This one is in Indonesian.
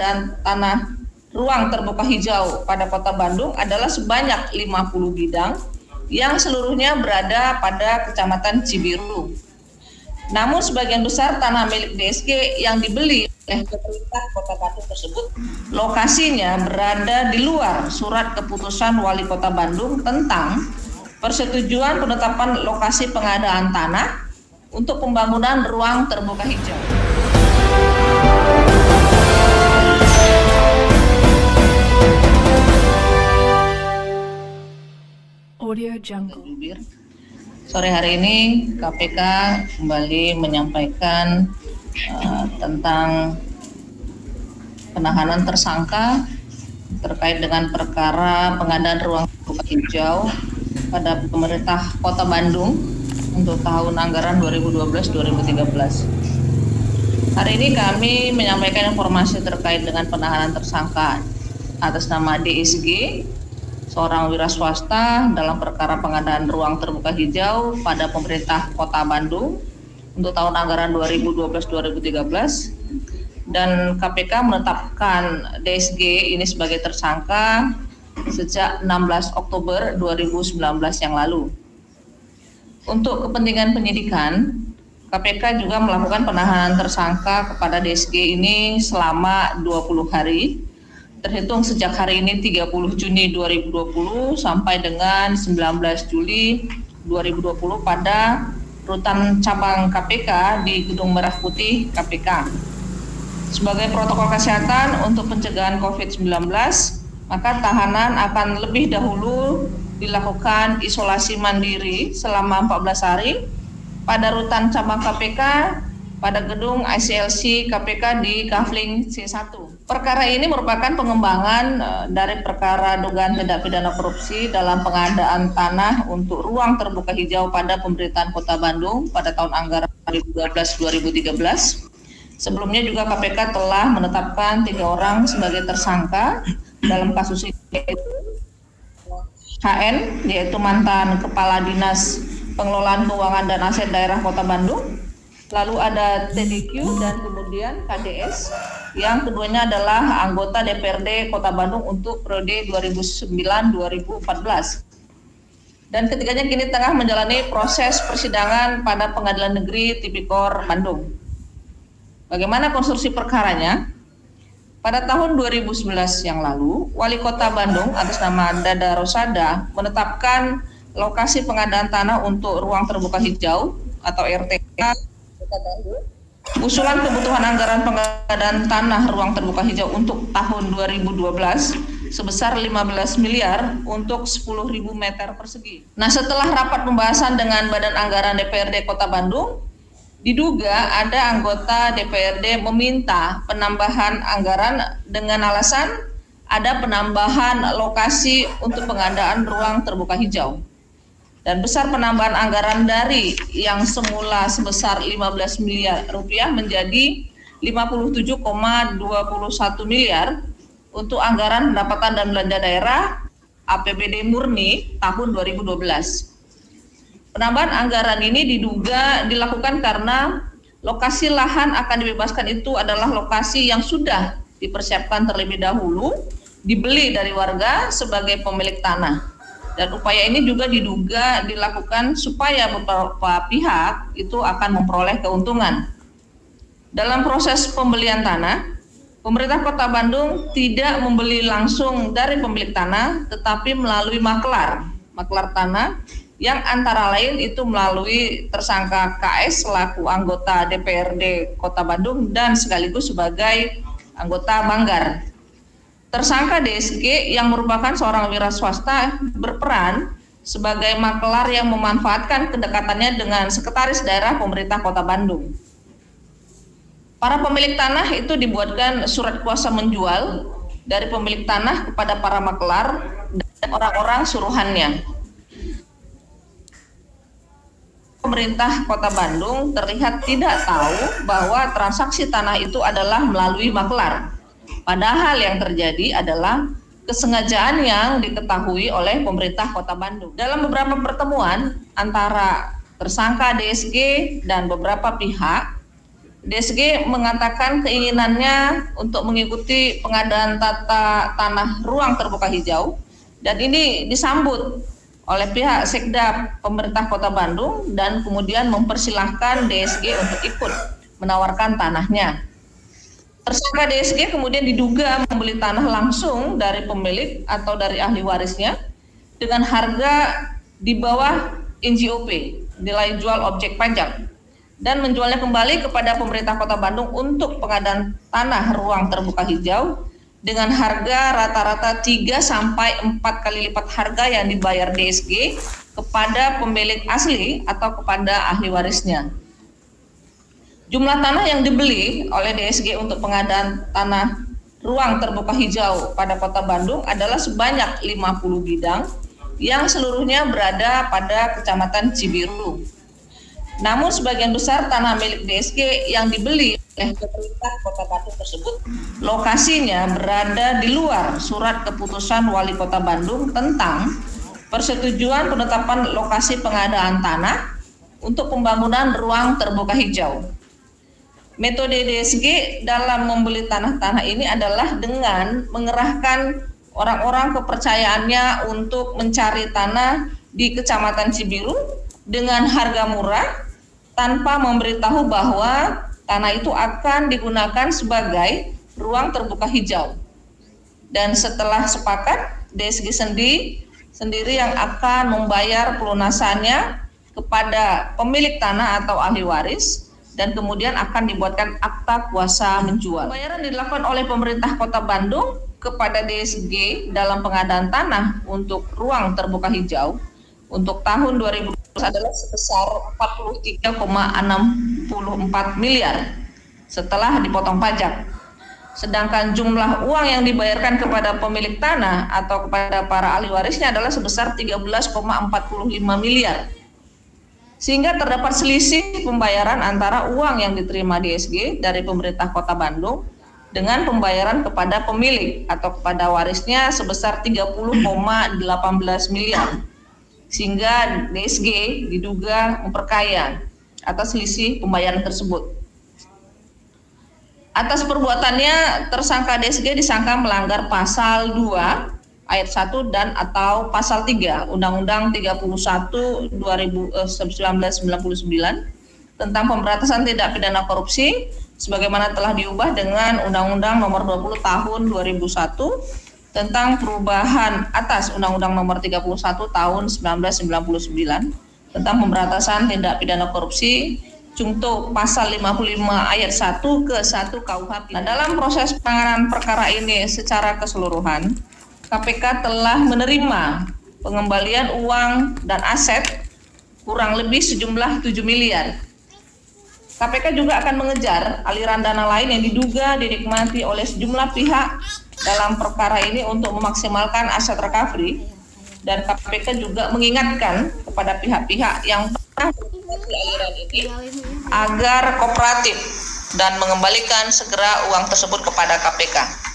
dan tanah ruang terbuka hijau pada Kota Bandung adalah sebanyak 50 bidang yang seluruhnya berada pada Kecamatan Cibiru. Namun sebagian besar tanah milik DSG yang dibeli oleh pemerintah Kota Bandung tersebut lokasinya berada di luar surat keputusan Wali Kota Bandung tentang persetujuan penetapan lokasi pengadaan tanah untuk pembangunan ruang terbuka hijau. Audio Jungle. Sore hari ini KPK kembali menyampaikan tentang penahanan tersangka terkait dengan perkara pengadaan ruang terbuka hijau pada pemerintah Kota Bandung untuk tahun anggaran 2012-2013. Hari ini kami menyampaikan informasi terkait dengan penahanan tersangka atas nama DSG, seorang wira swasta dalam perkara pengadaan ruang terbuka hijau pada pemerintah Kota Bandung untuk tahun anggaran 2012-2013, dan KPK menetapkan DSG ini sebagai tersangka sejak 16 Oktober 2019 yang lalu. Untuk kepentingan penyidikan, KPK juga melakukan penahanan tersangka kepada DSG ini selama 20 hari terhitung sejak hari ini 30 Juni 2020 sampai dengan 19 Juli 2020 pada rutan cabang KPK di Gedung Merah Putih KPK. Sebagai protokol kesehatan untuk pencegahan COVID-19, maka tahanan akan lebih dahulu dilakukan isolasi mandiri selama 14 hari pada rutan cabang KPK pada gedung ICLC KPK di Kafling C1. Perkara ini merupakan pengembangan dari perkara dugaan tindak pidana korupsi dalam pengadaan tanah untuk ruang terbuka hijau pada pemerintahan Kota Bandung pada tahun anggaran 2012-2013. Sebelumnya juga KPK telah menetapkan 3 orang sebagai tersangka dalam kasus ini, yaitu HN, yaitu mantan Kepala Dinas Pengelolaan Keuangan dan Aset Daerah Kota Bandung. Lalu ada TDQ dan kemudian KDS, yang keduanya adalah anggota DPRD Kota Bandung untuk periode 2009-2014. Dan ketiganya kini tengah menjalani proses persidangan pada Pengadilan Negeri Tipikor Bandung. Bagaimana konstruksi perkaranya? Pada tahun 2011 yang lalu, Wali Kota Bandung atas nama Dada Rosada menetapkan lokasi pengadaan tanah untuk ruang terbuka hijau atau RTK usulan kebutuhan anggaran pengadaan tanah ruang terbuka hijau untuk tahun 2012 sebesar 15 miliar untuk 10.000 meter persegi. Nah, setelah rapat pembahasan dengan Badan Anggaran DPRD Kota Bandung, diduga ada anggota DPRD meminta penambahan anggaran dengan alasan ada penambahan lokasi untuk pengadaan ruang terbuka hijau. Dan besar penambahan anggaran dari yang semula sebesar 15 miliar rupiah menjadi 57,21 miliar untuk anggaran pendapatan dan belanja daerah APBD murni tahun 2012. Penambahan anggaran ini diduga dilakukan karena lokasi lahan akan dibebaskan itu adalah lokasi yang sudah dipersiapkan terlebih dahulu, dibeli dari warga sebagai pemilik tanah. Dan upaya ini juga diduga dilakukan supaya beberapa pihak itu akan memperoleh keuntungan. Dalam proses pembelian tanah, pemerintah Kota Bandung tidak membeli langsung dari pemilik tanah, tetapi melalui maklar tanah yang antara lain itu melalui tersangka KS selaku anggota DPRD Kota Bandung dan sekaligus sebagai anggota Banggar. Tersangka DSG yang merupakan seorang wira swasta berperan sebagai maklar yang memanfaatkan kedekatannya dengan sekretaris daerah pemerintah Kota Bandung. Para pemilik tanah itu dibuatkan surat kuasa menjual dari pemilik tanah kepada para maklar dan orang-orang suruhannya. Pemerintah Kota Bandung terlihat tidak tahu bahwa transaksi tanah itu adalah melalui maklar. Padahal yang terjadi adalah kesengajaan yang diketahui oleh pemerintah Kota Bandung. Dalam beberapa pertemuan antara tersangka DSG dan beberapa pihak, DSG mengatakan keinginannya untuk mengikuti pengadaan tata tanah ruang terbuka hijau, dan ini disambut oleh pihak Sekda pemerintah Kota Bandung dan kemudian mempersilahkan DSG untuk ikut menawarkan tanahnya. Tersangka DSG kemudian diduga membeli tanah langsung dari pemilik atau dari ahli warisnya dengan harga di bawah NJOP, nilai jual objek pajak, dan menjualnya kembali kepada pemerintah Kota Bandung untuk pengadaan tanah ruang terbuka hijau dengan harga rata-rata 3 sampai 4 kali lipat harga yang dibayar DSG kepada pemilik asli atau kepada ahli warisnya. Jumlah tanah yang dibeli oleh DSG untuk pengadaan tanah ruang terbuka hijau pada Kota Bandung adalah sebanyak 50 bidang yang seluruhnya berada pada Kecamatan Cibiru. Namun sebagian besar tanah milik DSG yang dibeli oleh pemerintah Kota Bandung tersebut lokasinya berada di luar surat keputusan Wali Kota Bandung tentang persetujuan penetapan lokasi pengadaan tanah untuk pembangunan ruang terbuka hijau. Metode DSG dalam membeli tanah-tanah ini adalah dengan mengerahkan orang-orang kepercayaannya untuk mencari tanah di Kecamatan Cibiru dengan harga murah, tanpa memberitahu bahwa tanah itu akan digunakan sebagai ruang terbuka hijau. Dan setelah sepakat, DSG sendiri yang akan membayar pelunasannya kepada pemilik tanah atau ahli waris, dan kemudian akan dibuatkan akta kuasa menjual. Pembayaran dilakukan oleh pemerintah Kota Bandung kepada DSG dalam pengadaan tanah untuk ruang terbuka hijau untuk tahun 2020 adalah sebesar 43,64 miliar setelah dipotong pajak. Sedangkan jumlah uang yang dibayarkan kepada pemilik tanah atau kepada para ahli warisnya adalah sebesar 13,45 miliar. Sehingga terdapat selisih pembayaran antara uang yang diterima DSG dari pemerintah Kota Bandung dengan pembayaran kepada pemilik atau kepada warisnya sebesar 30,18 miliar. Sehingga DSG diduga memperkaya atas selisih pembayaran tersebut. Atas perbuatannya, tersangka DSG disangka melanggar pasal 2 ayat 1 dan atau pasal 3 Undang-Undang 31 1999 tentang pemberantasan tindak pidana korupsi sebagaimana telah diubah dengan Undang-Undang Nomor 20 Tahun 2001 tentang perubahan atas Undang-Undang Nomor 31 Tahun 1999 tentang pemberantasan tindak pidana korupsi junto pasal 55 ayat 1 ke 1 KUHP. Nah, dalam proses penanganan perkara ini secara keseluruhan, KPK telah menerima pengembalian uang dan aset kurang lebih sejumlah 7 miliar. KPK juga akan mengejar aliran dana lain yang diduga dinikmati oleh sejumlah pihak dalam perkara ini untuk memaksimalkan aset recovery, dan KPK juga mengingatkan kepada pihak-pihak yang pernah menikmati aliran ini agar kooperatif dan mengembalikan segera uang tersebut kepada KPK.